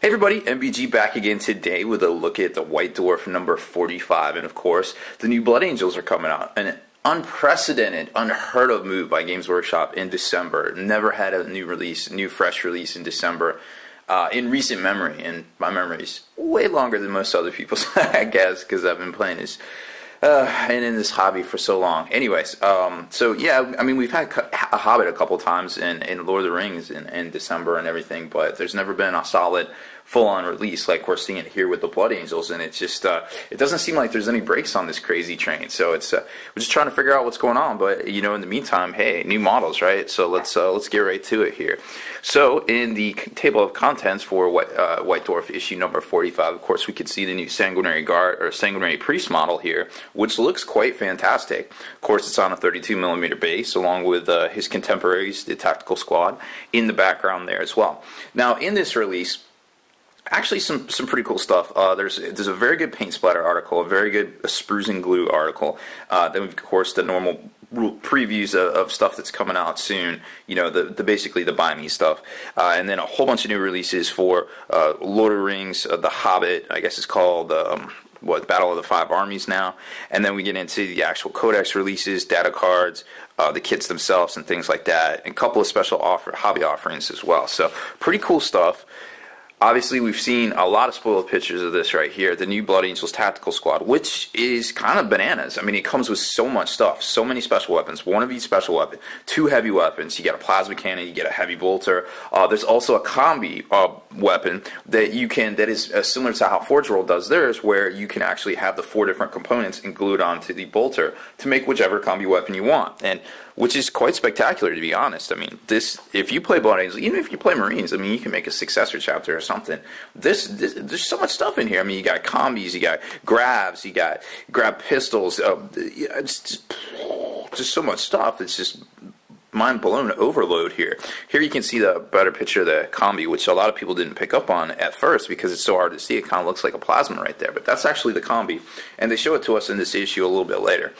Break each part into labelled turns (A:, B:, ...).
A: Hey everybody, MBG back again today with a look at the White Dwarf number 45, and of course, the new Blood Angels are coming out. An unprecedented, unheard of move by Games Workshop in December. Never had a new fresh release in December in recent memory, and my memory is way longer than most other people's, I guess, because I've been playing this and in this hobby for so long. Anyways, so yeah, I mean, we've had a Hobbit a couple times in Lord of the Rings in December and everything, but there's never been a solid full-on release like we're seeing it here with the Blood Angels, and it's just it doesn't seem like there's any brakes on this crazy train. So it's we're just trying to figure out what's going on. But you know, in the meantime, hey, new models, right? So let's get right to it here. So in the table of contents for White Dwarf issue number 45, of course, we can see the new Sanguinary Guard or Sanguinary Priest model here, which looks quite fantastic. Of course, it's on a 32mm base, along with his contemporaries, the Tactical Squad, in the background there as well. Now, in this release, actually some pretty cool stuff. There's a very good paint splatter article, a very good sprues and glue article. Then of course the normal previews of stuff that's coming out soon. You know, the basically the buy me stuff, and then a whole bunch of new releases for Lord of the Rings, The Hobbit. I guess it's called Battle of the Five Armies now. And then we get into the actual Codex releases, data cards, the kits themselves, and things like that, and a couple of special hobby offerings as well. So pretty cool stuff. Obviously, we've seen a lot of spoiled pictures of this right here, the new Blood Angels Tactical Squad, which is kind of bananas. I mean, it comes with so much stuff, so many special weapons, one of each special weapon, 2 heavy weapons, you get a plasma cannon, you get a heavy bolter. There's also a combi weapon that is similar to how Forge World does theirs, where you can actually have the 4 different components and glue it onto the bolter to make whichever combi weapon you want, and which is quite spectacular, to be honest. I mean, if you play Blood Angels, even if you play Marines, I mean, you can make a successor chapter or something. There's so much stuff in here. I mean, you got combis, you got grabs, you got grab pistols. It's just so much stuff. It's just mind-blown overload here. Here you can see the better picture of the combi, which a lot of people didn't pick up on at first because it's so hard to see. It kind of looks like a plasma right there, but that's actually the combi, and they show it to us in this issue a little bit later.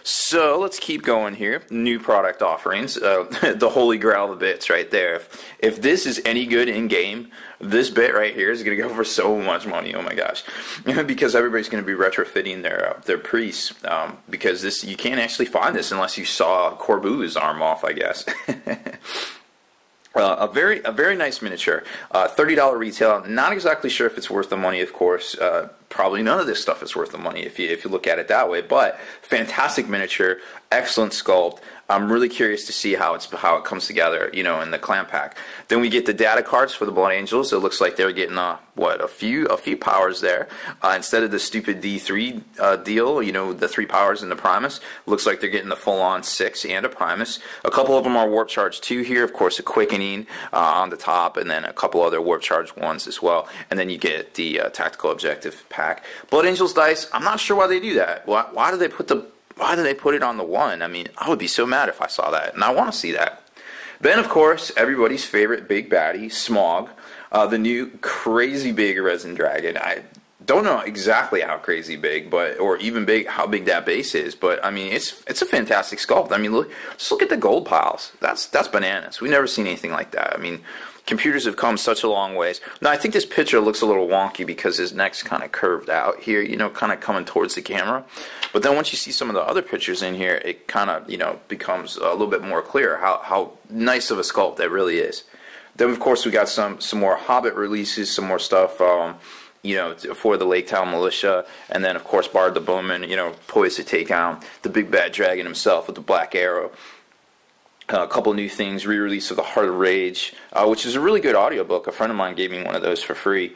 A: So let's keep going here. New product offerings, the holy grail of bits right there. If this is any good in game, this bit right here is going to go for so much money. Oh my gosh, because everybody's going to be retrofitting their priests. Because you can't actually find this unless you saw Corbu's arm off, I guess. A very nice miniature, $30 retail. Not exactly sure if it's worth the money, of course. Probably none of this stuff is worth the money if you look at it that way. But fantastic miniature, excellent sculpt. I'm really curious to see how it comes together, you know, in the clan pack. Then we get the data cards for the Blood Angels. It looks like they're getting a few powers there instead of the stupid D3 deal. You know, the 3 powers in the Primus. Looks like they're getting the full-on 6 and a Primus. A couple of them are Warp Charge 2 here. Of course, a Quickening on the top, and then a couple other Warp Charge 1s as well. And then you get the Tactical Objective pack. Blood Angels dice. I'm not sure why they do that. Why do they put it on the 1? I mean, I would be so mad if I saw that, and I want to see that. Then, of course, everybody's favorite big baddie, Smog, the new crazy big resin dragon. I don't know exactly how crazy big, or even how big that base is, but I mean, it's a fantastic sculpt. I mean, just look at the gold piles. That's bananas. We've never seen anything like that. I mean, computers have come such a long ways. Now, I think this picture looks a little wonky because his neck's kind of curved out here, you know, kind of coming towards the camera. But then once you see some of the other pictures in here, it kind of, you know, becomes a little bit more clear how nice of a sculpt that really is. Then, of course, we got some more Hobbit releases, some more stuff, you know, for the Lake Town Militia. And then, of course, Bard the Bowman, you know, poised to take on the big bad dragon himself with the Black Arrow. A couple new things, re-release of The Heart of Rage, which is a really good audiobook. A friend of mine gave me one of those for free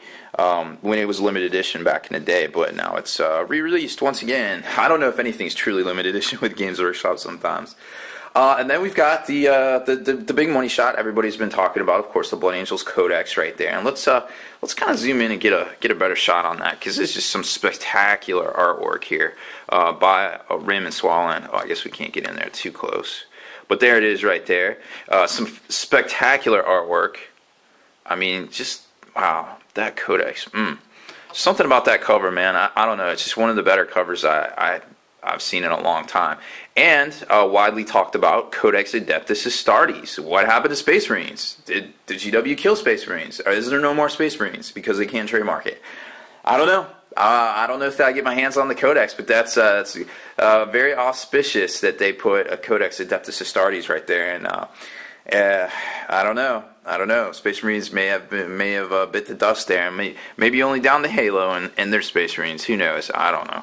A: when it was limited edition back in the day, but now it's re-released once again. I don't know if anything's truly limited edition with Games Workshop sometimes. And then we've got the big money shot everybody's been talking about, of course, the Blood Angels Codex right there. And let's kind of zoom in and get a better shot on that, because there's just some spectacular artwork here by Raymond Swallen. Oh, I guess we can't get in there too close. But there it is right there. Some spectacular artwork. I mean, just, wow, that Codex. Something about that cover, man. I don't know. It's just one of the better covers I've seen in a long time. And widely talked about Codex Adeptus Astartes. What happened to Space Marines? Did GW kill Space Marines? Or is there no more Space Marines because they can't trademark it? I don't know. I don't know if I get my hands on the Codex, but that's very auspicious that they put a Codex Adeptus Astartes right there. And I don't know. Space Marines may have bit the dust there, and maybe only down the Halo and they're Space Marines. Who knows? I don't know.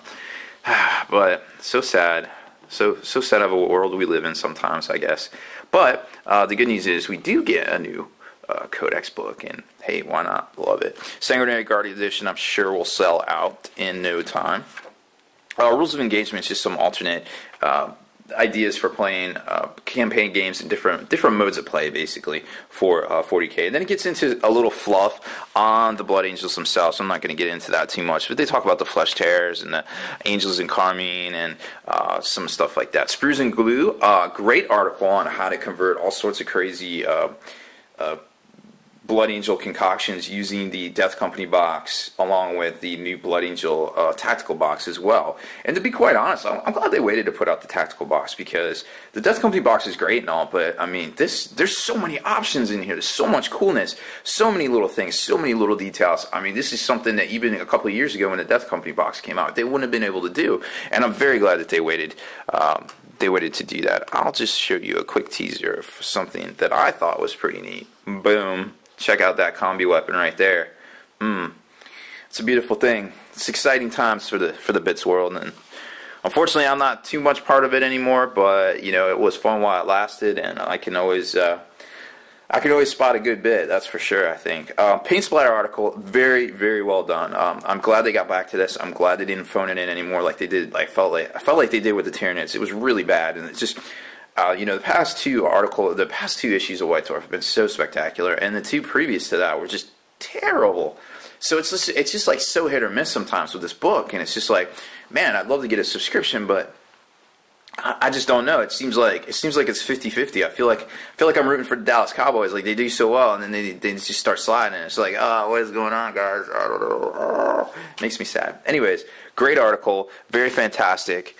A: But so sad. So sad of a world we live in sometimes, I guess. But the good news is we do get a new Codex book, and hey, why not? Love it. Sanguinary Guardian Edition, I'm sure will sell out in no time. Rules of Engagement is just some alternate ideas for playing campaign games and different modes of play, basically, for 40K. And then it gets into a little fluff on the Blood Angels themselves. So I'm not going to get into that too much, but they talk about the Flesh Tears and the Angels in Carmine and some stuff like that. Sprues and Glue, great article on how to convert all sorts of crazy Blood Angel concoctions using the Death Company box along with the new Blood Angel tactical box as well. And to be quite honest, I'm glad they waited to put out the tactical box, because the Death Company box is great and all, but I mean, there's so many options in here. There's so much coolness, so many little things, so many little details. I mean, this is something that even a couple of years ago when the Death Company box came out, they wouldn't have been able to do. And I'm very glad that they waited. They waited to do that. I'll just show you a quick teaser of something that I thought was pretty neat. Boom. Check out that combi weapon right there. It's a beautiful thing. It's exciting times for the bits world, and unfortunately I'm not too much part of it anymore, but you know, it was fun while it lasted, and I can always spot a good bit, that's for sure. I think Paint Splatter article, very, very well done. I'm glad they got back to this. I'm glad they didn't phone it in anymore like they did. I felt like they did with the Tyranids. It was really bad, and it's just you know, the past two issues of White Dwarf have been so spectacular, and the two previous to that were just terrible. So it's just like so hit or miss sometimes with this book, and it's just like, man, I'd love to get a subscription, but I just don't know. It seems like it's 50-50. I feel like I'm rooting for the Dallas Cowboys. Like, they do so well, and then they just start sliding, and it's like, oh, what is going on, guys? I don't know. Makes me sad. Anyways, great article, very fantastic.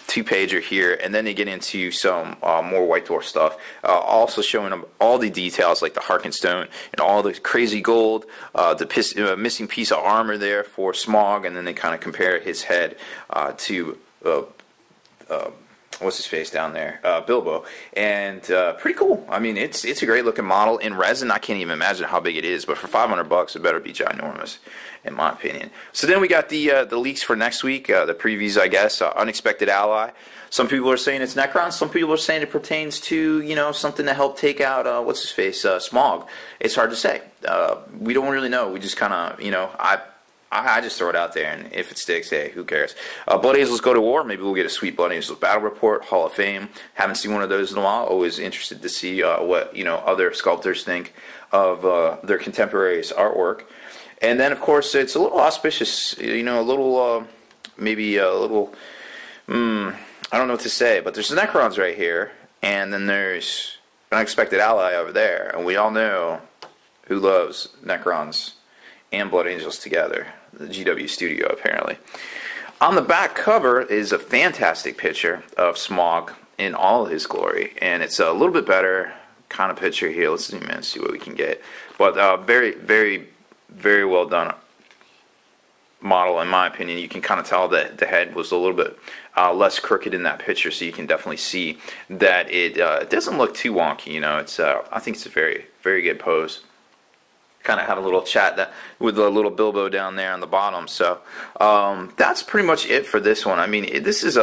A: Two-pager here, and then they get into some more White Dwarf stuff, also showing them all the details like the Harken Stone and all the crazy gold, the missing piece of armor there for Smog, and then they kind of compare his head to what's his face down there, Bilbo, and pretty cool. I mean, it's a great looking model in resin. I can't even imagine how big it is, but for $500 it better be ginormous, in my opinion. So then we got the leaks for next week, the previews, I guess. Unexpected Ally. Some people are saying it's Necron. Some people are saying it pertains to, you know, something to help take out what's his face, Smog. It's hard to say. We don't really know. We just kind of, you know, I just throw it out there, and if it sticks, hey, who cares? Blood Angels Go to War. Maybe we'll get a sweet Blood Angels Battle Report, Hall of Fame. Haven't seen one of those in a while. Always interested to see what, you know, other sculptors think of their contemporaries' artwork. And then, of course, it's a little auspicious, you know, a little, maybe a little, I don't know what to say, but there's the Necrons right here, and then there's an Unexpected Ally over there, and we all know who loves Necrons and Blood Angels together. The GW studio, apparently. On the back cover is a fantastic picture of Smog in all his glory, and it's a little bit better kind of picture here. Let's zoom in and see what we can get. But very, very, very well done model, in my opinion. You can kind of tell that the head was a little bit less crooked in that picture, so you can definitely see that it doesn't look too wonky. You know, it's I think it's a very, very good pose. Kind of had a little chat with the little Bilbo down there on the bottom. So that's pretty much it for this one. I mean, this is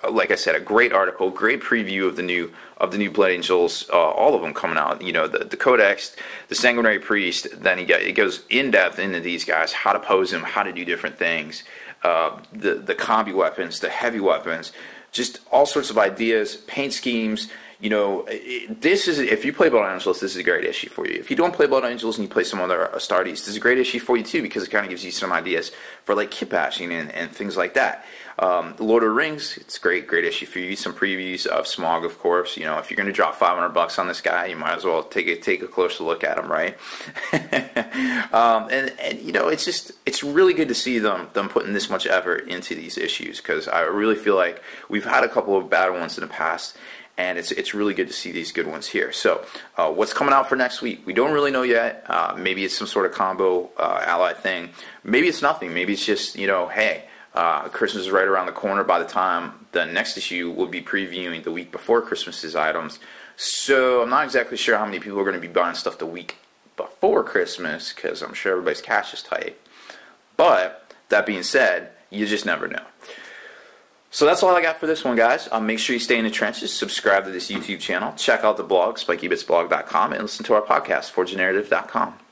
A: like I said, a great article, great preview of the new Blood Angels, all of them coming out. You know, the Codex, the Sanguinary Priest. Then it goes in depth into these guys, how to pose them, how to do different things, the combi weapons, the heavy weapons, just all sorts of ideas, paint schemes. this is, if you play Blood Angels, this is a great issue for you. If you don't play Blood Angels and you play some other Astartes, this is a great issue for you too, because it kind of gives you some ideas for like kit bashing and things like that. Lord of the Rings, it's great issue for you. Some previews of Smaug, of course. If you're going to drop $500 on this guy, you might as well take a closer look at him, right? It's really good to see them putting this much effort into these issues, because I really feel like we've had a couple of bad ones in the past, and it's really good to see these good ones here. So what's coming out for next week? We don't really know yet. Maybe it's some sort of combo ally thing. Maybe it's nothing. Maybe it's just, hey, Christmas is right around the corner. By the time the next issue, we'll be previewing the week before Christmas's items. So I'm not exactly sure how many people are going to be buying stuff the week before Christmas, because I'm sure everybody's cash is tight. But that being said, you just never know. So that's all I got for this one, guys. Make sure you stay in the trenches, subscribe to this YouTube channel, check out the blog, spikybitsblog.com, and listen to our podcast, forgenarrative.com.